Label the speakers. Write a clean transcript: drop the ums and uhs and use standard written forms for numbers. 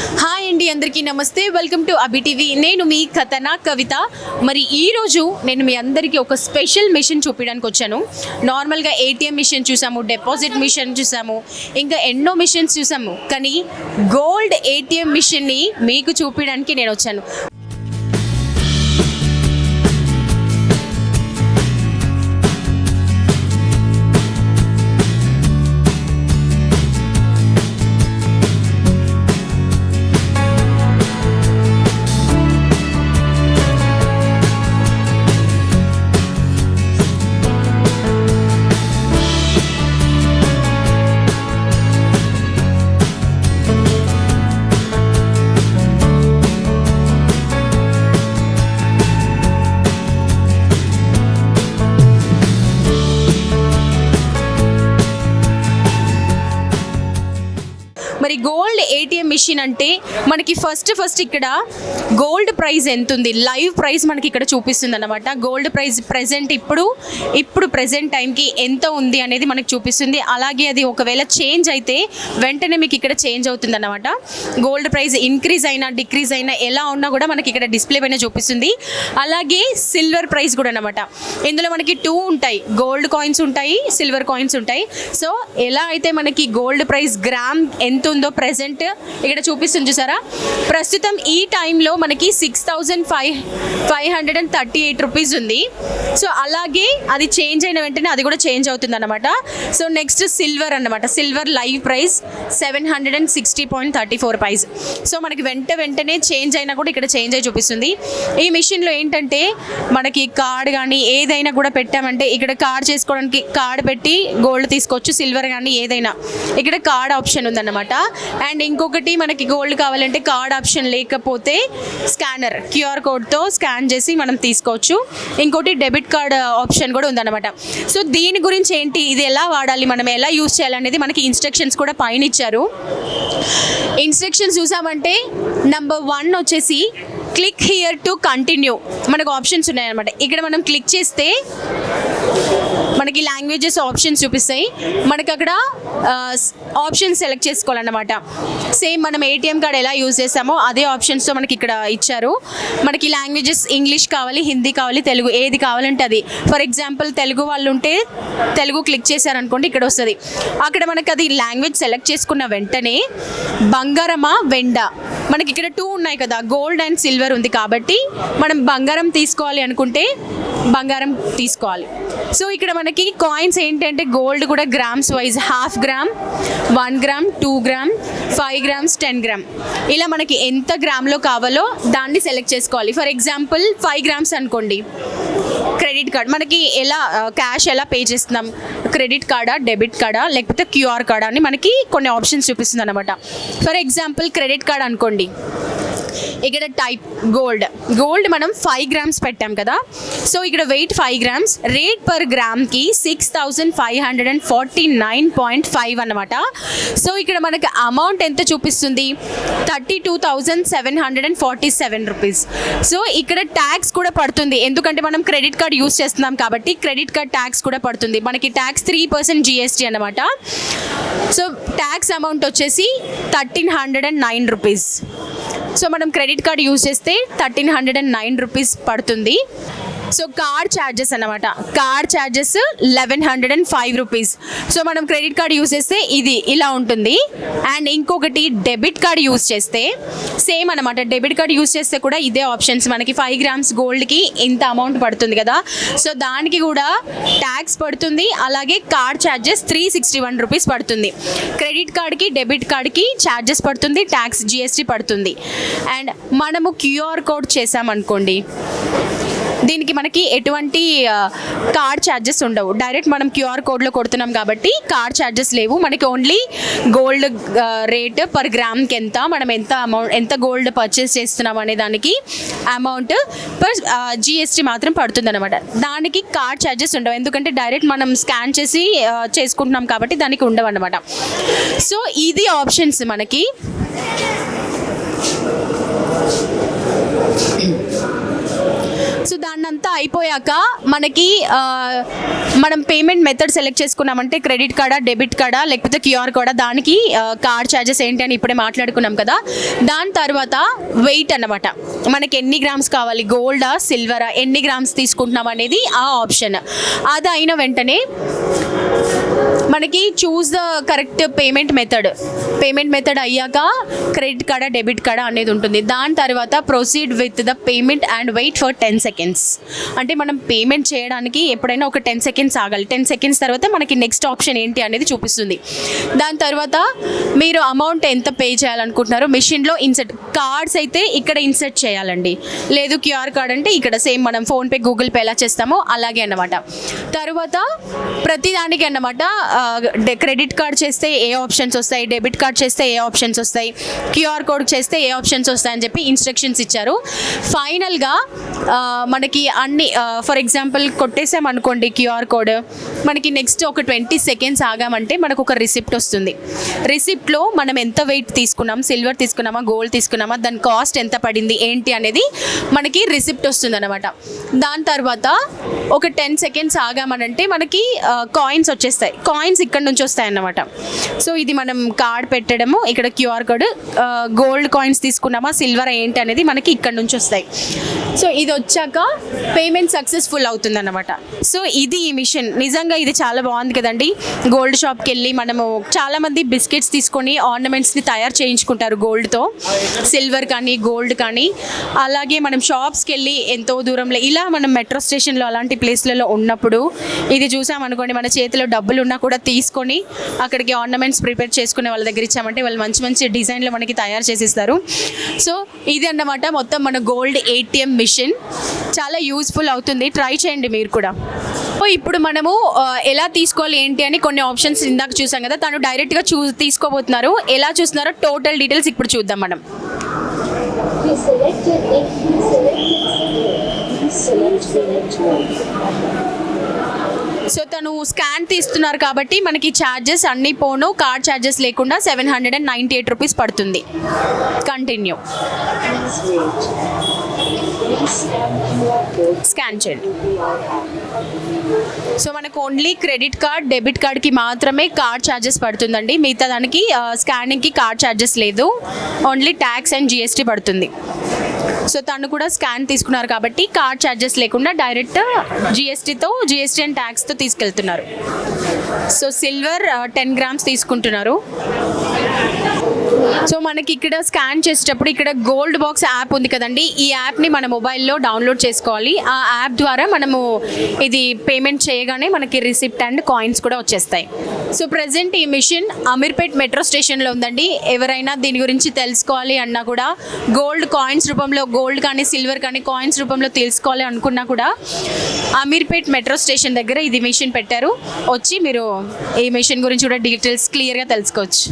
Speaker 1: Hi అండి, అందరికీ నమస్తే. Welcome to Abhi TV. నేను మీ కథనా కవిత. మరి ఈరోజు నేను మీ అందరికీ ఒక స్పెషల్ మిషన్ చూపించడానికి వచ్చాను. నార్మల్గా ఏటీఎం మిషన్ చూసాము, డిపాజిట్ మిషన్ చూసాము, ఇంకా ఎన్నో మిషన్స్ చూసాము. కానీ గోల్డ్ ఏటీఎం మిషన్ని మీకు చూపించడానికి నేను వచ్చాను. మరి గోల్డ్ ఏటీఎం మిషన్ అంటే మనకి ఫస్ట్ ఇక్కడ గోల్డ్ ప్రైస్ ఎంత ఉంది, లైవ్ ప్రైస్ మనకి ఇక్కడ చూపిస్తుంది అన్నమాట. గోల్డ్ ప్రైస్ ప్రెజెంట్ ఇప్పుడు ప్రెజెంట్ టైంకి ఎంత ఉంది అనేది మనకి చూపిస్తుంది. అలాగే అది ఒకవేళ చేంజ్ అయితే వెంటనే మీకు ఇక్కడ చేంజ్ అవుతుంది అన్నమాట. గోల్డ్ ప్రైస్ ఇంక్రీజ్ అయినా డిక్రీజ్ అయినా ఎలా ఉన్నా కూడా మనకి ఇక్కడ డిస్ప్లే పైన చూపిస్తుంది. అలాగే సిల్వర్ ప్రైస్ కూడా అన్నమాట. ఇందులో మనకి 2 ఉంటాయి, గోల్డ్ కాయిన్స్ ఉంటాయి, సిల్వర్ కాయిన్స్ ఉంటాయి. సో ఎలా అయితే మనకి గోల్డ్ ప్రైస్ గ్రామ్ ఎంత ఉందో ప్రెసెంట్ ఇక్కడ చూపిస్తుంది చూసారా. ప్రస్తుతం ఈ టైంలో మనకి 6,538 రూపీస్ ఉంది. సో అలాగే అది చేంజ్ అయిన వెంటనే అది కూడా చేంజ్ అవుతుంది అనమాట. సో నెక్స్ట్ సిల్వర్ అన్నమాట. Silver live price 760.34 paise. So మనకి వెంటనే చేంజ్ అయినా కూడా ఇక్కడ చేంజ్ అయి చూపిస్తుంది. ఈ మిషన్లో ఏంటంటే మనకి కార్డ్ కానీ ఏదైనా కూడా పెట్టామంటే ఇక్కడ కార్డ్ చేసుకోవడానికి కార్డ్ పెట్టి గోల్డ్ తీసుకోవచ్చు, సిల్వర్ కానీ ఏదైనా ఇక్కడ కార్డ్ ఆప్షన్ ఉందన్నమాట. అండ్ ఇంకొకటి మనకి గోల్డ్ కావాలంటే కార్డ్ ఆప్షన్ లేకపోతే స్కానర్ క్యూఆర్ కోడ్తో స్కాన్ చేసి మనం తీసుకోవచ్చు. ఇంకోటి డెబిట్ కార్డ్ ఆప్షన్ కూడా ఉందన్నమాట. సో దీని గురించి ఏంటి, ఇది ఎలా వాడాలి, మనం ఎలా యూజ్ చేయాలనేది మనకి ఇన్స్ట్రక్షన్స్ కూడా పైన ఇచ్చారు. ఇన్స్ట్రక్షన్స్ చూసామంటే నెంబర్ 1 వచ్చేసి క్లిక్ హియర్ టు కంటిన్యూ. మనకు ఆప్షన్స్ ఉన్నాయన్నమాట. ఇక్కడ మనం క్లిక్ చేస్తే మనకి లాంగ్వేజెస్ ఆప్షన్స్ చూపిస్తాయి. మనకి అక్కడ ఆప్షన్ సెలెక్ట్ చేసుకోవాలన్నమాట. సేమ్ మనం ఏటీఎం కార్డ్ ఎలా యూజ్ చేస్తామో అదే ఆప్షన్స్తో మనకి ఇక్కడ ఇచ్చారు. మనకి లాంగ్వేజెస్ ఇంగ్లీష్ కావాలి, హిందీ కావాలి, తెలుగు ఏది కావాలంటే అది. ఫర్ ఎగ్జాంపుల్ తెలుగు వాళ్ళు ఉంటే తెలుగు క్లిక్ చేశారనుకోండి ఇక్కడ వస్తుంది. అక్కడ మనకి అది లాంగ్వేజ్ సెలెక్ట్ చేసుకున్న వెంటనే బంగారమా వెండా, మనకి ఇక్కడ 2 ఉన్నాయి కదా, గోల్డ్ అండ్ సిల్వర్ ఉంది కాబట్టి మనం బంగారం తీసుకోవాలి అనుకుంటే బంగారం తీసుకోవాలి. సో ఇక్కడ మనకి కాయిన్స్ ఏంటంటే గోల్డ్ కూడా grams wise 1/2 gram, 1 gram, 2 gram, 5 grams, 10 gram ఇలా మనకి ఎంత గ్రామ్లో కావాలో దాన్ని సెలెక్ట్ చేసుకోవాలి. ఫర్ ఎగ్జాంపుల్ 5 గ్రామ్స్ అనుకోండి. క్రెడిట్ కార్డ్ మనకి ఎలా క్యాష్ ఎలా పే చేస్తున్నాం, క్రెడిట్ కార్డా, డెబిట్ కార్డా, లేకపోతే క్యూఆర్ కార్డా అని మనకి కొన్ని ఆప్షన్స్ చూపిస్తుంది అనమాట. ఫర్ ఎగ్జాంపుల్ క్రెడిట్ కార్డ్ అనుకోండి. ఇక్కడ టైప్ గోల్డ్ మనం 5 గ్రామ్స్ పెట్టాం కదా. సో ఇక్కడ వెయిట్ 5 గ్రామ్స్, రేట్ పర్ గ్రామ్కి 6,549.5 అన్నమాట. సో ఇక్కడ మనకి అమౌంట్ ఎంత చూపిస్తుంది, 32,747 రూపీస్. సో ఇక్కడ ట్యాక్స్ కూడా పడుతుంది, ఎందుకంటే మనం క్రెడిట్ కార్డ్ యూస్ చేస్తున్నాం కాబట్టి క్రెడిట్ కార్డ్ ట్యాక్స్ కూడా పడుతుంది. మనకి ట్యాక్స్ 3% GST అన్నమాట. సో ట్యాక్స్ అమౌంట్ వచ్చేసి 1,309 రూపీస్. సో మనం క్రెడిట్ కార్డ్ యూజ్ చేస్తే 1,309 రూపీస్ పడుతుంది. సో కార్డ్ ఛార్జెస్ అన్నమాట. Card charges 1,105 rupees. సో మనం క్రెడిట్ కార్డ్ యూజ్ చేస్తే ఇది ఇలా ఉంటుంది. అండ్ ఇంకొకటి డెబిట్ కార్డ్ యూజ్ చేస్తే సేమ్ అనమాట. డెబిట్ కార్డ్ యూజ్ చేస్తే కూడా ఇదే ఆప్షన్స్. మనకి 5 గ్రామ్స్ గోల్డ్కి ఇంత అమౌంట్ పడుతుంది కదా, సో దానికి కూడా ట్యాక్స్ పడుతుంది. అలాగే కార్డ్ ఛార్జెస్ 361 రూపీస్ పడుతుంది. క్రెడిట్ కార్డ్కి డెబిట్ కార్డ్కి ఛార్జెస్ పడుతుంది, ట్యాక్స్ GST పడుతుంది. అండ్ మనము క్యూఆర్ కోడ్ చేసామనుకోండి, దీనికి మనకి ఎటువంటి కార్డ్ ఛార్జెస్ ఉండవు. డైరెక్ట్ మనం క్యూఆర్ కోడ్లో కొడుతున్నాం కాబట్టి కార్డ్ ఛార్జెస్ లేవు. మనకి ఓన్లీ గోల్డ్ రేట్ పర్ గ్రామ్కి ఎంత, మనం ఎంత గోల్డ్ పర్చేస్ చేస్తున్నాం అనే దానికి అమౌంట్ పర్ GST మాత్రం పడుతుంది అనమాట. దానికి కార్డ్ ఛార్జెస్ ఉండవు, ఎందుకంటే డైరెక్ట్ మనం స్కాన్ చేసి చేసుకుంటున్నాం కాబట్టి దానికి ఉండవు అనమాట. సో ఇది ఆప్షన్స్ మనకి. సో దాని దాన్ని అంతా అయిపోయాక మనకి మనం పేమెంట్ మెథడ్ సెలెక్ట్ చేసుకున్నామంటే క్రెడిట్ కార్డా, డెబిట్ కార్డా, లేకపోతే క్యూఆర్ కోడా, దానికి కార్డ్ ఛార్జెస్ ఏంటి అని ఇప్పుడే మాట్లాడుకున్నాం కదా. దాని తర్వాత వెయిట్ అన్నమాట, మనకి ఎన్ని గ్రామ్స్ కావాలి, గోల్డా సిల్వరా, ఎన్ని గ్రామ్స్ తీసుకుంటున్నాం అనేది ఆ ఆప్షన్. అది అయిన వెంటనే మనకి choose the correct payment method అయ్యాక క్రెడిట్ కార్డా, డెబిట్ కార్డా అనేది ఉంటుంది. దాని తర్వాత proceed with the payment and wait for 10 seconds. అంటే మనం పేమెంట్ చేయడానికి ఎప్పుడైనా ఒక 10 seconds ఆగాలి. 10 seconds తర్వాత మనకి నెక్స్ట్ ఆప్షన్ ఏంటి అనేది చూపిస్తుంది. దాని తర్వాత మీరు అమౌంట్ ఎంత పే చేయాలనుకుంటున్నారో మిషన్లో ఇన్సర్ట్, కార్డ్స్ అయితే ఇక్కడ ఇన్సర్ట్ చేయాలండి, లేదు క్యూఆర్ కార్డ్ అంటే ఇక్కడ సేమ్ మనం ఫోన్పే, గూగుల్ పే ఎలా చేస్తామో అలాగే అన్నమాట. తర్వాత ప్రతిదానికి అన్నమాట క్రెడిట్ కార్డ్ చేస్తే ఏ ఆప్షన్స్ వస్తాయి, డెబిట్ కార్డ్ చేస్తే ఏ ఆప్షన్స్ వస్తాయి, క్యూఆర్ కోడ్ చేస్తే ఏ ఆప్షన్స్ వస్తాయని చెప్పి ఇన్స్ట్రక్షన్స్ ఇచ్చారు. ఫైనల్గా మనకి అన్ని ఫర్ ఎగ్జాంపుల్ కొట్టేసాం అనుకోండి క్యూఆర్ కోడ్, మనకి నెక్స్ట్ ఒక 20 seconds ఆగామంటే మనకు ఒక రిసిప్ట్ వస్తుంది. రిసిప్ట్లో మనం ఎంత వెయిట్ తీసుకున్నాం, సిల్వర్ తీసుకున్నామా, గోల్డ్ తీసుకున్నామా, దాని కాస్ట్ ఎంత పడింది ఏంటి అనేది మనకి రిసిప్ట్ వస్తుంది అనమాట. దాని తర్వాత ఒక 10 seconds ఆగామనంటే మనకి కాయిన్స్ వచ్చేస్తాయి. కాయిన్స్ ఇక్కడ నుంచి వస్తాయి అన్నమాట. సో ఇది మనం కార్డ్ పెట్టడము, ఇక్కడ క్యూఆర్ కోడ్, గోల్డ్ కాయిన్స్ తీసుకున్నామా, సిల్వర్ ఏంటి అనేది మనకి ఇక్కడ నుంచి వస్తాయి. సో ఇది వచ్చాక పేమెంట్ సక్సెస్ఫుల్ అవుతుంది అన్నమాట. సో ఇది ఈ మిషన్. నిజంగా ఇది చాలా బాగుంది కదండి. గోల్డ్ షాప్కి వెళ్ళి మనము చాలామంది బిస్కెట్స్ తీసుకొని ఆర్నమెంట్స్ని తయారు చేయించుకుంటారు గోల్డ్తో, సిల్వర్ కానీ గోల్డ్ కానీ. అలాగే మనం షాప్స్కి వెళ్ళి ఎంతో దూరంలో ఇలా మనం మెట్రో స్టేషన్లో అలాంటి ప్లేస్లలో ఉన్నప్పుడు ఇది చూసామనుకోండి, మన చేతిలో డబ్బులు ఉన్నా కూడా తీసుకొని అక్కడికి ఆర్నమెంట్స్ ప్రిపేర్ చేసుకునే వాళ్ళ దగ్గర ఇచ్చామంటే వాళ్ళు మంచి మంచి డిజైన్లో మనకి తయారు చేసిస్తారు. సో ఇది అన్నమాట మొత్తం మన గోల్డ్ ATM మిషన్. చాలా యూస్ఫుల్ అవుతుంది, ట్రై చేయండి మీరు కూడా. ఇప్పుడు మనము ఎలా తీసుకోవాలి ఏంటి అని కొన్ని ఆప్షన్స్ ఇందాక చూసాం కదా, తను డైరెక్ట్గా తీసుకోబోతున్నారు. ఎలా చూస్తున్నారో టోటల్ డీటెయిల్స్ ఇప్పుడు చూద్దాం మనం. సో తను స్కాన్ తీస్తున్నారు కాబట్టి మనకి ఛార్జెస్ అన్నీ పోను, కార్డ్ ఛార్జెస్ లేకుండా 798 రూపీస్ పడుతుంది. కంటిన్యూ. స్కాన్ చేయండి. సో మనకు ఓన్లీ క్రెడిట్ కార్డ్, డెబిట్ కార్డ్కి మాత్రమే కార్డ్ ఛార్జెస్ పడుతుందండి. మిగతా దానికి స్కానింగ్కి కార్డ్ ఛార్జెస్ లేదు, ఓన్లీ ట్యాక్స్ అండ్ GST పడుతుంది. సో తను కూడా స్కాన్ తీసుకున్నారు కాబట్టి కార్డ్ ఛార్జెస్ లేకుండా డైరెక్ట్ GST అండ్ ట్యాక్స్తో తీసుకెళ్తున్నారు. సో సిల్వర్ 10 grams తీసుకుంటున్నారు. సో మనకి ఇక్కడ స్కాన్ చేసేటప్పుడు ఇక్కడ గోల్డ్ బాక్స్ యాప్ ఉంది కదండి, ఈ యాప్ని మన మొబైల్లో డౌన్లోడ్ చేసుకోవాలి. ఆ యాప్ ద్వారా మనము ఇది పేమెంట్ చేయగానే మనకి రిసిప్ట్ అండ్ కాయిన్స్ కూడా వచ్చేస్తాయి. సో ప్రజెంట్ ఈ మిషన్ అమీర్పేట్ మెట్రో స్టేషన్లో ఉందండి. ఎవరైనా దీని గురించి తెలుసుకోవాలి అన్నా కూడా, గోల్డ్ కాయిన్స్ రూపంలో, గోల్డ్ కానీ సిల్వర్ కానీ కాయిన్స్ రూపంలో తెలుసుకోవాలి అనుకున్నా కూడా అమీర్పేట్ మెట్రో స్టేషన్ దగ్గర ఇది మిషన్ పెట్టారు. వచ్చి మీరు ఈ మిషన్ గురించి కూడా డీటెయిల్స్ క్లియర్గా తెలుసుకోవచ్చు.